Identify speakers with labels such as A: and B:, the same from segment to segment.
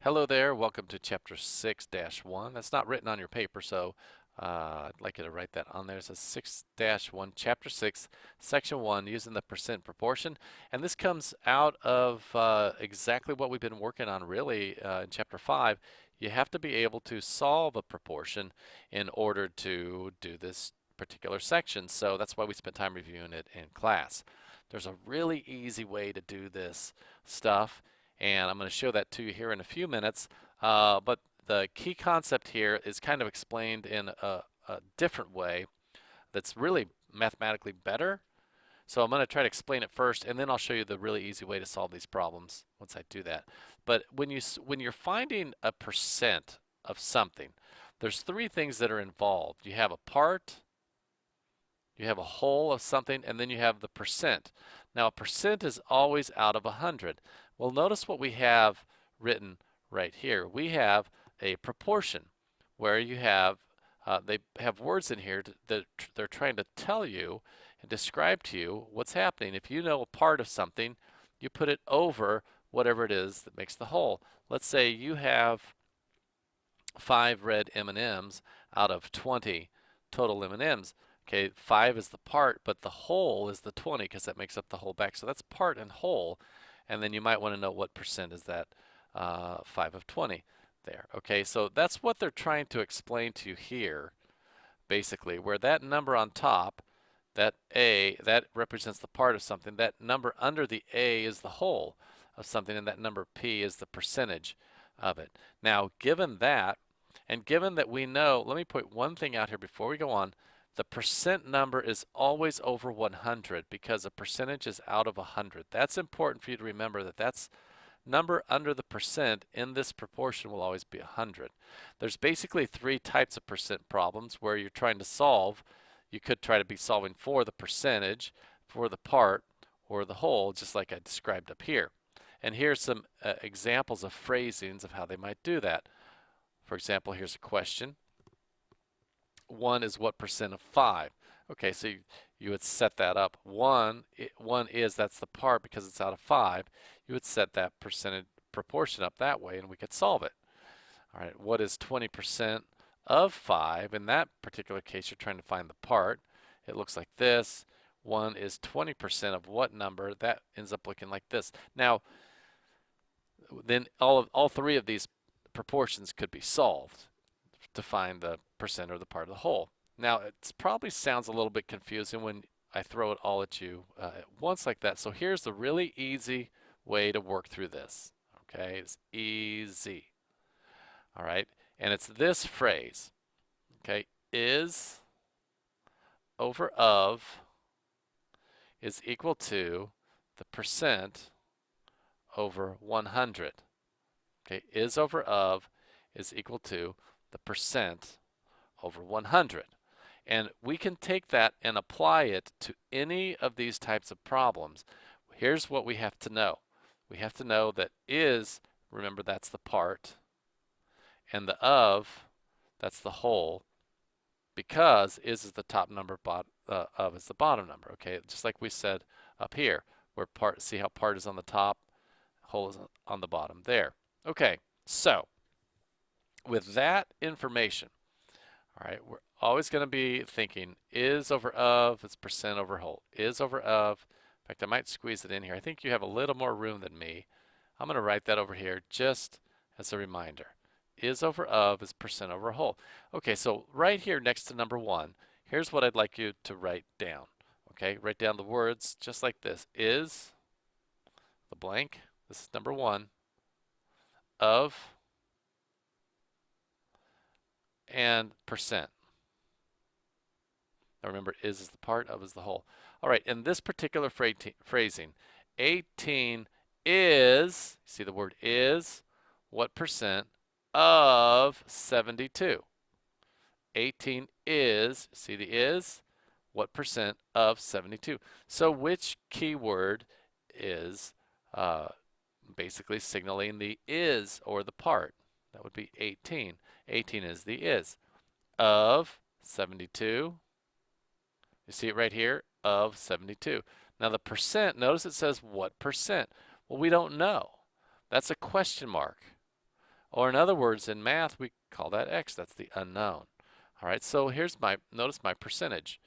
A: Hello there, welcome to Chapter 6-1. That's not written on your paper, so I'd like you to write that on there. It says 6-1, Chapter 6, Section 1, using the percent proportion. And this comes out of exactly what we've been working on really in Chapter 5. You have to be able to solve a proportion in order to do this particular section. So that's why we spent time reviewing it in class. There's a really easy way to do this stuff, and I'm going to show that to you here in a few minutes. But the key concept here is kind of explained in a different way that's really mathematically better. So I'm going to try to explain it first, and then I'll show you the really easy way to solve these problems once I do that. But when you're finding a percent of something, there's three things that are involved. You have a part, you have a whole of something, and then you have the percent. Now, a percent is always out of 100. Well, notice what we have written right here. We have a proportion where you have, they have words in here that they're trying to tell you and describe to you what's happening. If you know a part of something, you put it over whatever it is that makes the whole. Let's say you have 5 red M&Ms out of 20 total M&Ms. Okay, 5 is the part, but the whole is the 20 because that makes up the whole back. So that's part and whole. And then you might want to know what percent is that 5 of 20 there. Okay, so that's what they're trying to explain to you here, basically, where that number on top, that A, that represents the part of something. That number under the A is the whole of something, and that number P is the percentage of it. Now, given that, and given that we know, let me point one thing out here before we go on. The percent number is always over 100 because a percentage is out of 100. That's important for you to remember, that that's number under the percent in this proportion will always be 100. There's basically three types of percent problems where you're trying to solve. You could try to be solving for the percentage, for the part, or the whole, just like I described up here. And here's some examples of phrasings of how they might do that. For example, here's a question. 1 is what percent of 5? Okay, so you would set that up. 1 is, that's the part because it's out of 5. You would set that percentage proportion up that way and we could solve it. All right, what is 20% of 5? In that particular case, you're trying to find the part. It looks like this. 1 is 20% of what number? That ends up looking like this. Now, then all three of these proportions could be solved to find the percent or the part of the whole. Now, it probably sounds a little bit confusing when I throw it all at you at once like that. So here's the really easy way to work through this. Okay, it's easy. All right, and it's this phrase. Okay, is over of is equal to the percent over 100. Okay, is over of is equal to the percent over 100. And we can take that and apply it to any of these types of problems. Here's what we have to know. We have to know that is, remember that's the part, and the of, that's the whole, because is the top number, of is the bottom number. Okay, just like we said up here, where part, see how part is on the top, whole is on the bottom there. Okay, so with that information, all right, we're always going to be thinking is over of, it's percent over whole. Is over of, in fact, I might squeeze it in here. I think you have a little more room than me. I'm going to write that over here just as a reminder. Is over of is percent over whole. Okay, so right here next to number 1, here's what I'd like you to write down. Okay, write down the words just like this. Is, the blank, this is number 1, of, and percent. Now remember, is the part, of is the whole. All right, in this particular phrasing, 18 is, see the word is, what percent of 72? 18 is, see the is, what percent of 72? So which keyword is basically signaling the is or the part? That would be 18. 18 is the is. Of 72, you see it right here, of 72. Now the percent, notice it says what percent? Well, we don't know. That's a question mark. Or in other words, in math, we call that x. That's the unknown. All right, so here's notice my percentage.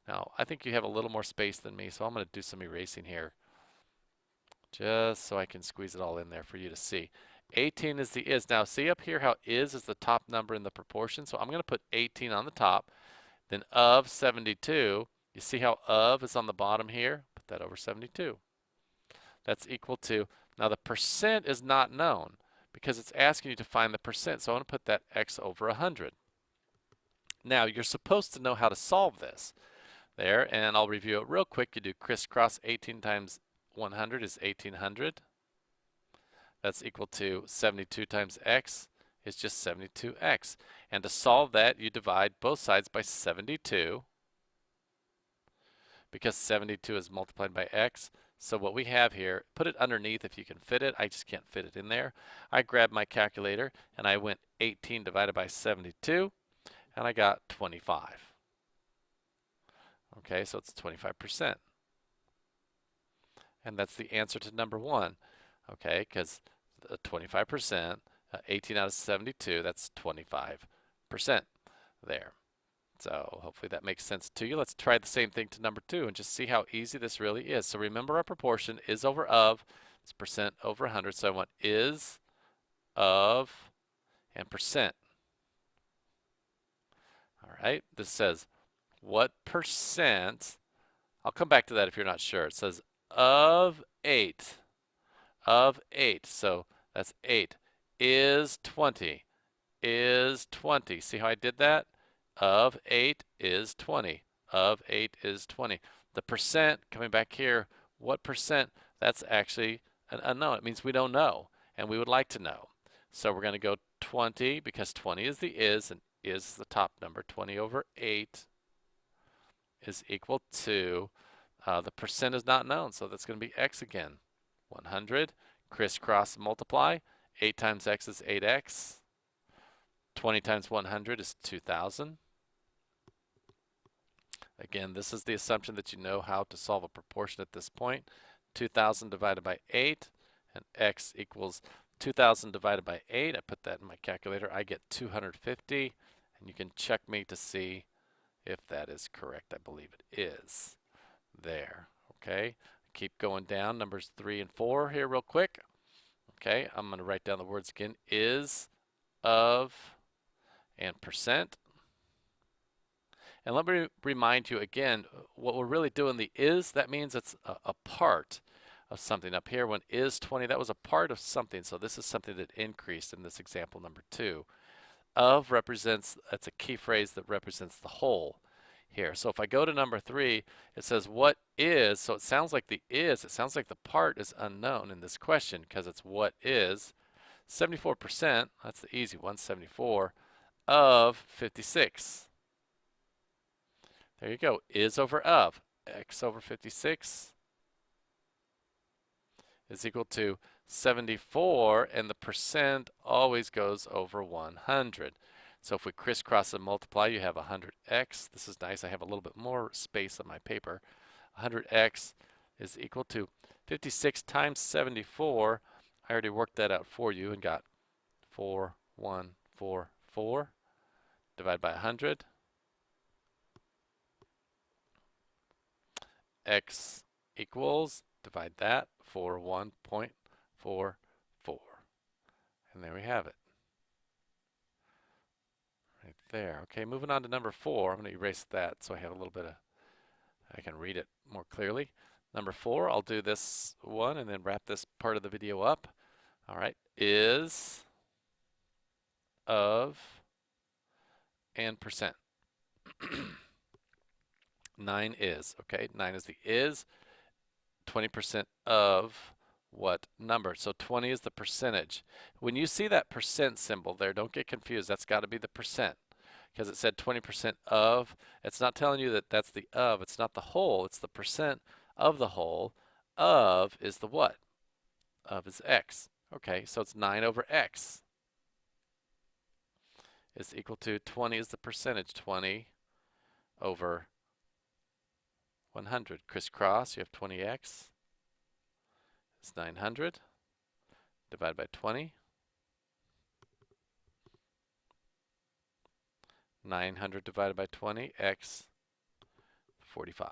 A: Now, I think you have a little more space than me, so I'm going to do some erasing here just so I can squeeze it all in there for you to see. 18 is the is. Now, see up here how is the top number in the proportion? So I'm going to put 18 on the top. Then of 72, you see how of is on the bottom here? Put that over 72. That's equal to, now the percent is not known because it's asking you to find the percent. So I'm going to put that x over 100. Now, you're supposed to know how to solve this there, and I'll review it real quick. You do crisscross. 18 times 100 is 1800. That's equal to 72 times x is just 72x. And to solve that, you divide both sides by 72 because 72 is multiplied by x. So what we have here, put it underneath if you can fit it. I just can't fit it in there. I grabbed my calculator and I went 18 divided by 72 and I got 25. Okay, so it's 25%. And that's the answer to number 1. Okay, because 25%, 18 out of 72, that's 25% there. So hopefully that makes sense to you. Let's try the same thing to number 2 and just see how easy this really is. So remember our proportion is over of, it's percent over 100. So I want is of and percent. All right, this says what percent, I'll come back to that if you're not sure. It says of 8, so that's 8, is 20, is 20. See how I did that? Of 8 is 20, of 8 is 20. The percent, coming back here, what percent? That's actually an unknown. It means we don't know, and we would like to know. So we're going to go 20 because 20 is the is, and is the top number. 20 over 8 is equal to, the percent is not known, so that's going to be x again. 100, crisscross multiply. 8 times x is 8x. 20 times 100 is 2,000. Again, this is the assumption that you know how to solve a proportion at this point. 2,000 divided by 8, and x equals 2,000 divided by 8. I put that in my calculator. I get 250, and you can check me to see if that is correct. I believe it is. There, okay? Keep going down, numbers 3 and 4 here real quick. Okay, I'm going to write down the words again. Is, of, and percent. And let me remind you again, what we're really doing, the is, that means it's a part of something. Up here, when is 20, that was a part of something. So this is something that increased in this example number 2. Of represents, that's a key phrase that represents the whole here. So if I go to number 3, it says what is, so it sounds like the is, it sounds like the part is unknown in this question because it's what is. 74%, that's the easy one, 74, of 56. There you go, is over of. X over 56 is equal to 74, and the percent always goes over 100. So if we crisscross and multiply, you have 100x. This is nice. I have a little bit more space on my paper. 100x is equal to 56 times 74. I already worked that out for you and got 4144 divided by 100. X equals, divide that, 41.44. And there we have it. Right there. Okay, moving on to number 4. I'm going to erase that so I have a little bit of, I can read it more clearly. Number 4, I'll do this one and then wrap this part of the video up. All right, is, of, and percent. 9 is, okay? 9 is the is. 20% of what number? So 20 is the percentage. When you see that percent symbol there, don't get confused. That's got to be the percent because it said 20% of. It's not telling you that that's the of. It's not the whole. It's the percent of the whole. Of is the what? Of is x. Okay, so it's 9 over x is equal to 20 is the percentage. 20 over 100. Crisscross, you have 20x. It's 900 divided by 20. 900 divided by 20, x 45.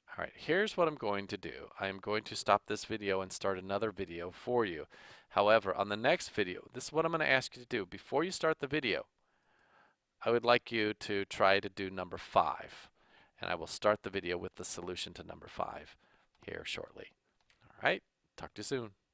A: All right, here's what I'm going to do. I'm going to stop this video and start another video for you. However, on the next video, this is what I'm going to ask you to do. Before you start the video, I would like you to try to do number 5. And I will start the video with the solution to number 5 here shortly. All right, talk to you soon.